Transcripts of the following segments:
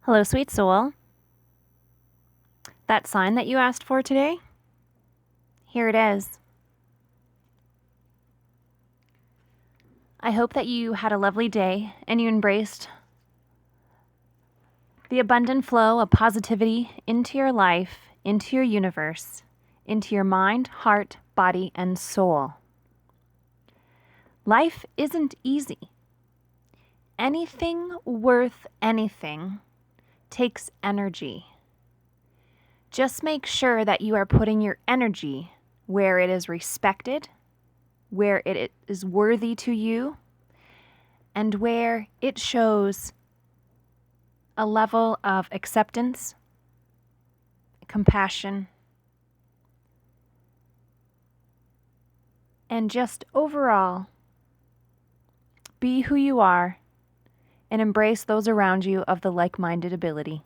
Hello, sweet soul. That sign that you asked for today? Here it is. I hope that you had a lovely day and you embraced the abundant flow of positivity into your life, into your universe, into your mind, heart, body, and soul. Life isn't easy. Anything worth anything takes energy. Just make sure that you are putting your energy where it is respected, where it is worthy to you, and where it shows a level of acceptance, compassion, and just overall be who you are and embrace those around you of the like-minded ability.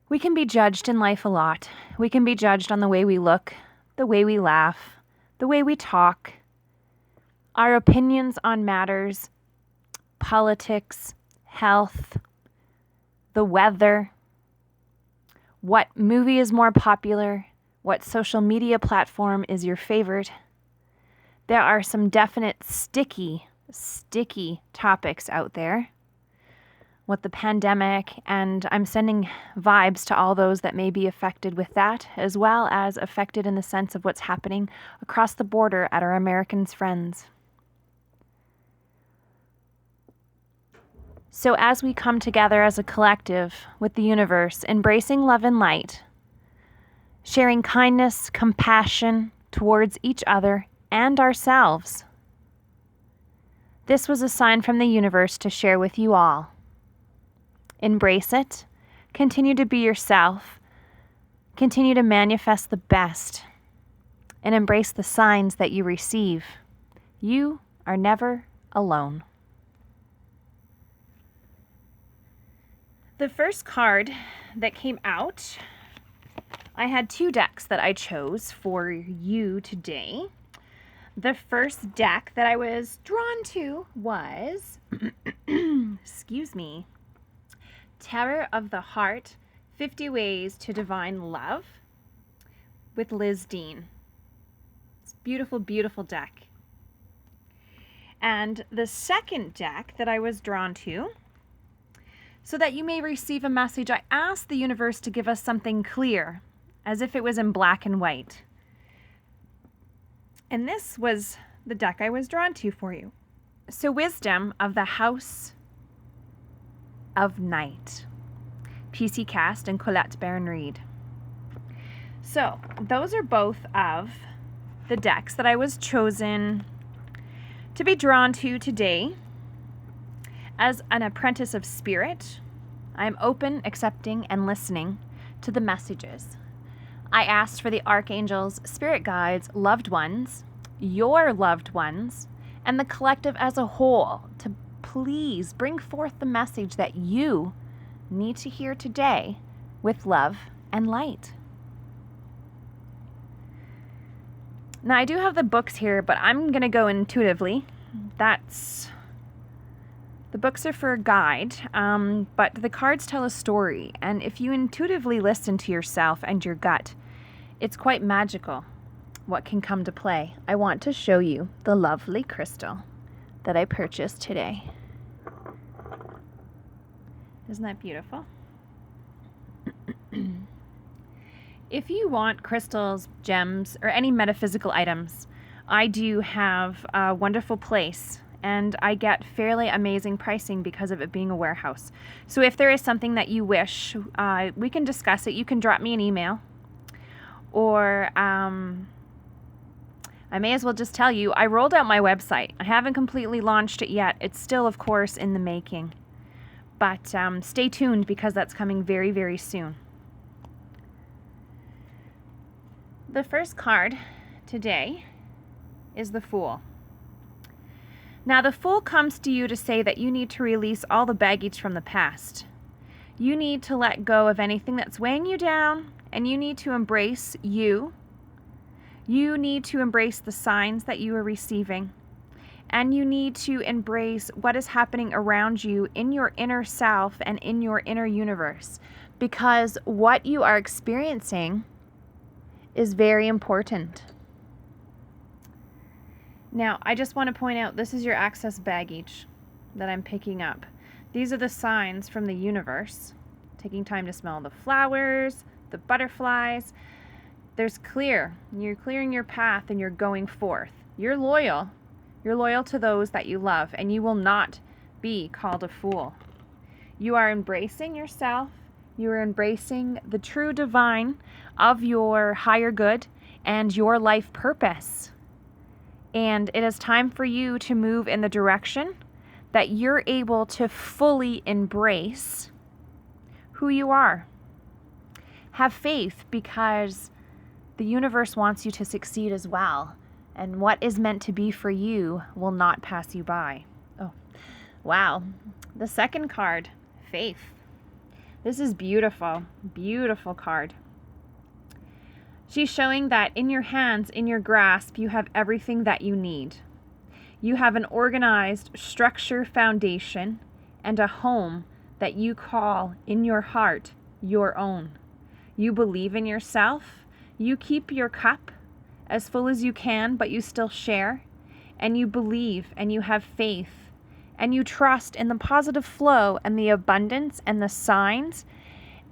We can be judged in life a lot. We can be judged on the way we look, the way we laugh, the way we talk, our opinions on matters, politics, health, the weather, what movie is more popular, what social media platform is your favorite. There are some definite sticky topics out there with the pandemic, and I'm sending vibes to all those that may be affected with that, as well as affected in the sense of what's happening across the border at our American friends. So as we come together as a collective with the universe, embracing love and light, sharing kindness, compassion towards each other and ourselves, this was a sign from the universe to share with you all. Embrace it. Continue to be yourself. Continue to manifest the best. And embrace the signs that you receive. You are never alone. The first card that came out, I had two decks that I chose for you today. The first deck that I was drawn to was, excuse me, Tarot of the Heart, 50 Ways to Divine Love with Liz Dean. It's a beautiful, beautiful deck. And the second deck that I was drawn to, so that you may receive a message, I asked the universe to give us something clear, as if it was in black and white. And this was the deck I was drawn to for you. So Wisdom of the House of Night, PC Cast and Colette Reid. So those are both of the decks that I was chosen to be drawn to today. As an apprentice of spirit, I am open, accepting, and listening to the messages. I asked for the archangels, spirit guides, loved ones, your loved ones, and the collective as a whole to please bring forth the message that you need to hear today with love and light. Now, I do have the books here, but I'm going to go intuitively. The books are for a guide, but the cards tell a story. And if you intuitively listen to yourself and your gut, it's quite magical what can come to play. I want to show you the lovely crystal that I purchased today. Isn't that beautiful? If you want crystals, gems, or any metaphysical items, I do have a wonderful place, and I get fairly amazing pricing because of it being a warehouse. So if there is something that you wish, we can discuss it. You can drop me an email, or I may as well just tell you, I rolled out my website. I haven't completely launched it yet. It's still, of course, in the making. But stay tuned because that's coming very, very soon. The first card today is the Fool. Now, the Fool comes to you to say that you need to release all the baggage from the past. You need to let go of anything that's weighing you down, and you need to embrace you. You need to embrace the signs that you are receiving And you need to embrace what is happening around you in your inner self and in your inner universe, because what you are experiencing is very important. Now, I just want to point out, this is your access baggage that I'm picking up. These are the signs from the universe. Taking time to smell the flowers, the butterflies. There's clear. You're clearing your path and you're going forth. You're loyal. You're loyal to those that you love, and you will not be called a fool. You are embracing yourself. You are embracing the true divine of your higher good and your life purpose. And it is time for you to move in the direction that you're able to fully embrace who you are. Have faith, because the universe wants you to succeed as well. And what is meant to be for you will not pass you by. Oh, wow. The second card, faith. This is beautiful, beautiful card. She's showing that in your hands, in your grasp, you have everything that you need. You have an organized structure foundation and a home that you call in your heart your own. You believe in yourself. You keep your cup as full as you can, but you still share. And you believe and you have faith. And you trust in the positive flow and the abundance and the signs.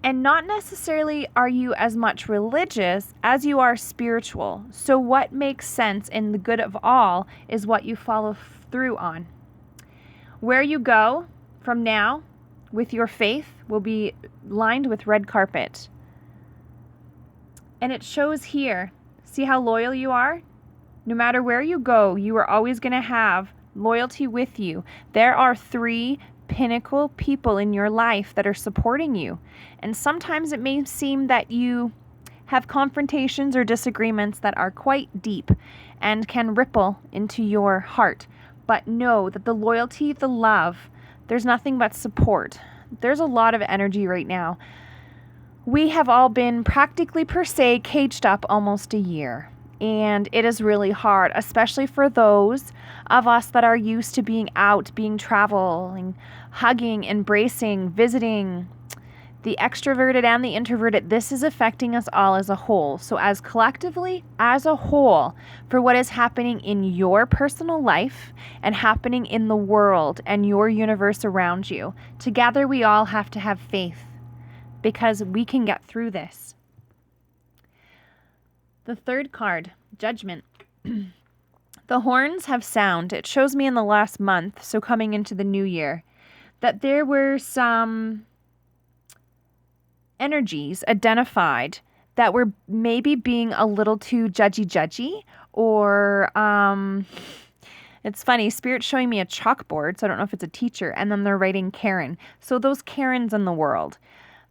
And not necessarily are you as much religious as you are spiritual. So what makes sense in the good of all is what you follow through on. Where you go from now with your faith will be lined with red carpet. And it shows here. See how loyal you are? No matter where you go, you are always going to have loyalty with you. There are 3 pinnacle people in your life that are supporting you. And sometimes it may seem that you have confrontations or disagreements that are quite deep and can ripple into your heart. But know that the loyalty, the love, there's nothing but support. There's a lot of energy right now. We have all been practically per se caged up almost a year. And it is really hard, especially for those of us that are used to being out, being traveling, hugging, embracing, visiting, the extroverted and the introverted. This is affecting us all as a whole. So as collectively, as a whole, for what is happening in your personal life and happening in the world and your universe around you, together we all have to have faith, because we can get through this. The third card, Judgment. The horns have sound. It shows me in the last month, so coming into the new year, that there were some energies identified that were maybe being a little too judgy, or it's funny, Spirit's showing me a chalkboard, so I don't know if it's a teacher, and then they're writing Karen. So those Karens in the world,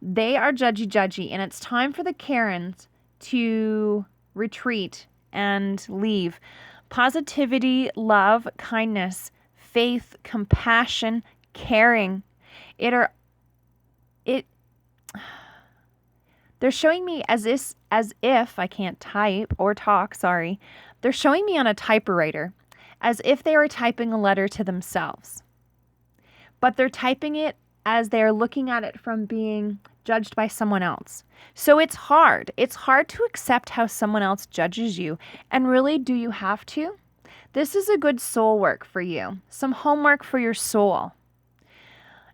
they are judgy, and it's time for the Karens to retreat and leave. Positivity, love, kindness, faith, compassion, caring. They're showing me as if I can't type or talk, sorry. They're showing me on a typewriter as if they were typing a letter to themselves. But they're typing it as they're looking at it from being judged by someone else. So it's hard. It's hard to accept how someone else judges you. And really, do you have to? This is a good soul work for you. Some homework for your soul.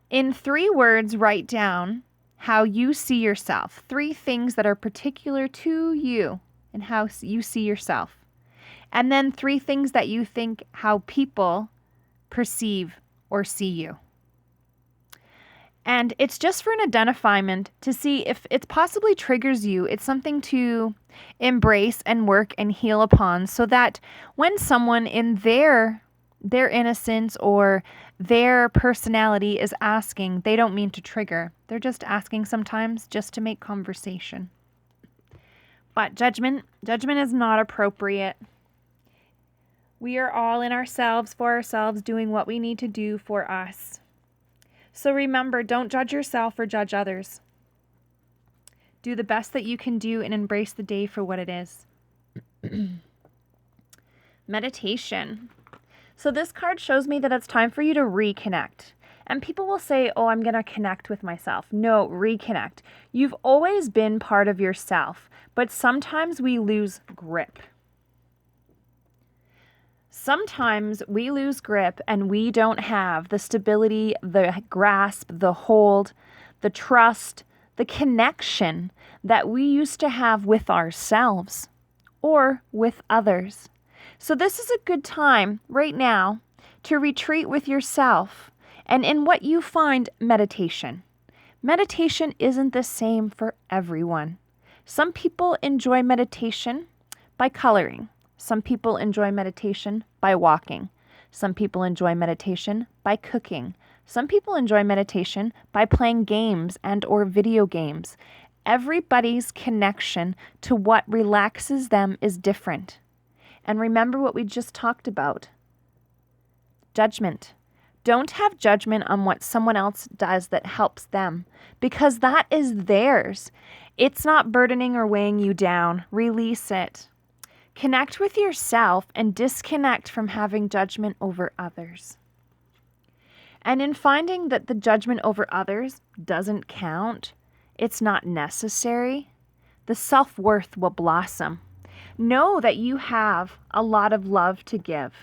In 3 words, write down how you see yourself. 3 things that are particular to you and how you see yourself. And then 3 things that you think how people perceive or see you. And it's just for an identifiement to see if it possibly triggers you. It's something to embrace and work and heal upon, so that when someone in their innocence or their personality is asking, they don't mean to trigger. They're just asking sometimes just to make conversation. But judgment is not appropriate. We are all in ourselves, for ourselves, doing what we need to do for us. So remember, don't judge yourself or judge others. Do the best that you can do and embrace the day for what it is. Meditation. So this card shows me that it's time for you to reconnect. And people will say, oh, I'm going to connect with myself. No, reconnect. You've always been part of yourself, but sometimes we lose grip. Sometimes we lose grip and we don't have the stability, the grasp, the hold, the trust, the connection that we used to have with ourselves or with others. So this is a good time right now to retreat with yourself and in what you find meditation. Meditation isn't the same for everyone. Some people enjoy meditation by coloring. Some people enjoy meditation by walking. Some people enjoy meditation by cooking. Some people enjoy meditation by playing games and or video games. Everybody's connection to what relaxes them is different. And remember what we just talked about. Judgment. Don't have judgment on what someone else does that helps them, because that is theirs. It's not burdening or weighing you down. Release it. Connect with yourself and disconnect from having judgment over others. And in finding that the judgment over others doesn't count, it's not necessary, the self-worth will blossom. Know that you have a lot of love to give,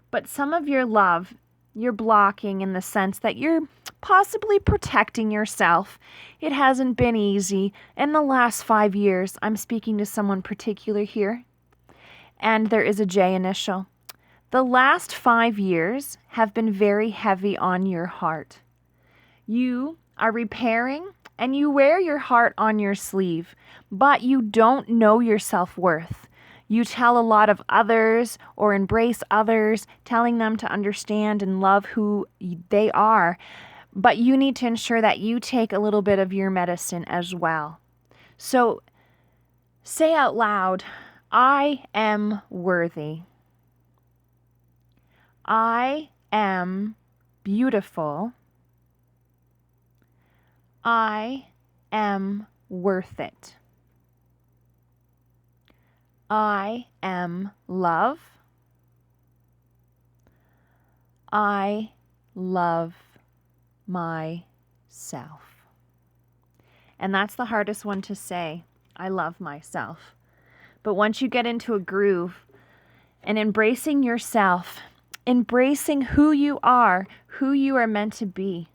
but some of your love you're blocking in the sense that you're possibly protecting yourself. It hasn't been easy. In the last 5 years, I'm speaking to someone particular here, and there is a J initial. The last 5 years have been very heavy on your heart. You are repairing and you wear your heart on your sleeve, but you don't know your self-worth. You tell a lot of others or embrace others, telling them to understand and love who they are. But you need to ensure that you take a little bit of your medicine as well. So say out loud, I am worthy. I am beautiful. I am worth it. I am love. I love myself. And that's the hardest one to say. I love myself. But once you get into a groove and embracing yourself, embracing who you are meant to be,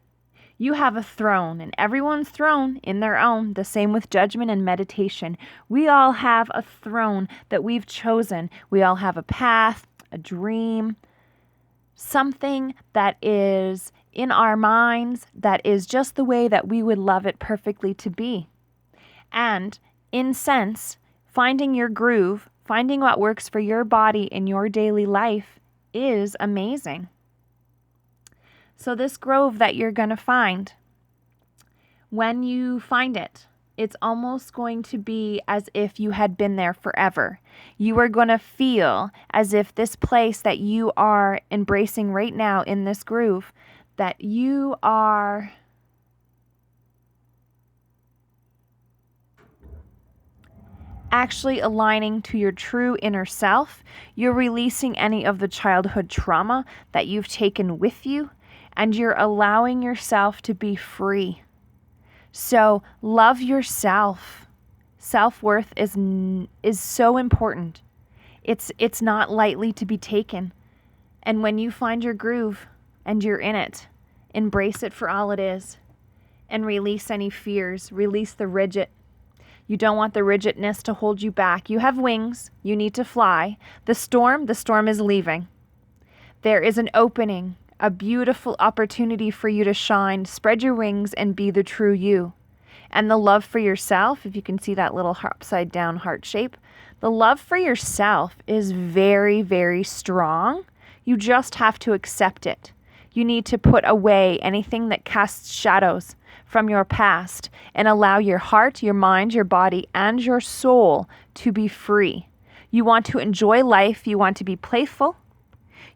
you have a throne, and everyone's throne in their own. The same with judgment and meditation. We all have a throne that we've chosen. We all have a path, a dream, something that is in our minds that is just the way that we would love it perfectly to be. And in sense, finding your groove, finding what works for your body in your daily life is amazing. So this grove that you're going to find, when you find it, it's almost going to be as if you had been there forever. You are going to feel as if this place that you are embracing right now in this groove, that you are actually aligning to your true inner self. You're releasing any of the childhood trauma that you've taken with you, and you're allowing yourself to be free. So love yourself. Self-worth is so important. It's not lightly to be taken. And when you find your groove and you're in it, embrace it for all it is and release any fears. Release the rigid. You don't want the rigidness to hold you back. You have wings. You need to fly. The storm is leaving. There is an opening, a beautiful opportunity for you to shine. Spread your wings and be the true you. And the love for yourself, if you can see that little upside down heart shape, the love for yourself is very, very strong. You just have to accept it. You need to put away anything that casts shadows from your past and allow your heart, your mind, your body, and your soul to be free. You want to enjoy life. You want to be playful.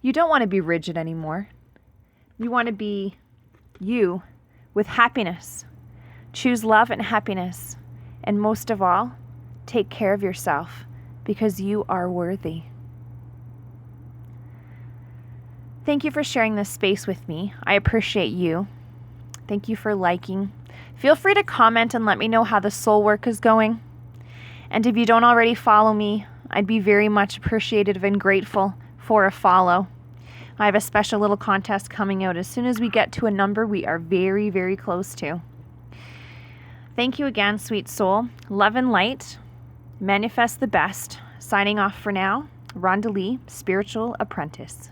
You don't want to be rigid anymore. You want to be you with happiness. Choose love and happiness. And most of all, take care of yourself because you are worthy. Thank you for sharing this space with me. I appreciate you. Thank you for liking. Feel free to comment and let me know how the soul work is going. And if you don't already follow me, I'd be very much appreciative and grateful for a follow. I have a special little contest coming out as soon as we get to a number we are very, very close to. Thank you again, sweet soul. Love and light. Manifest the best. Signing off for now. Rondalee, Spiritual Apprentice.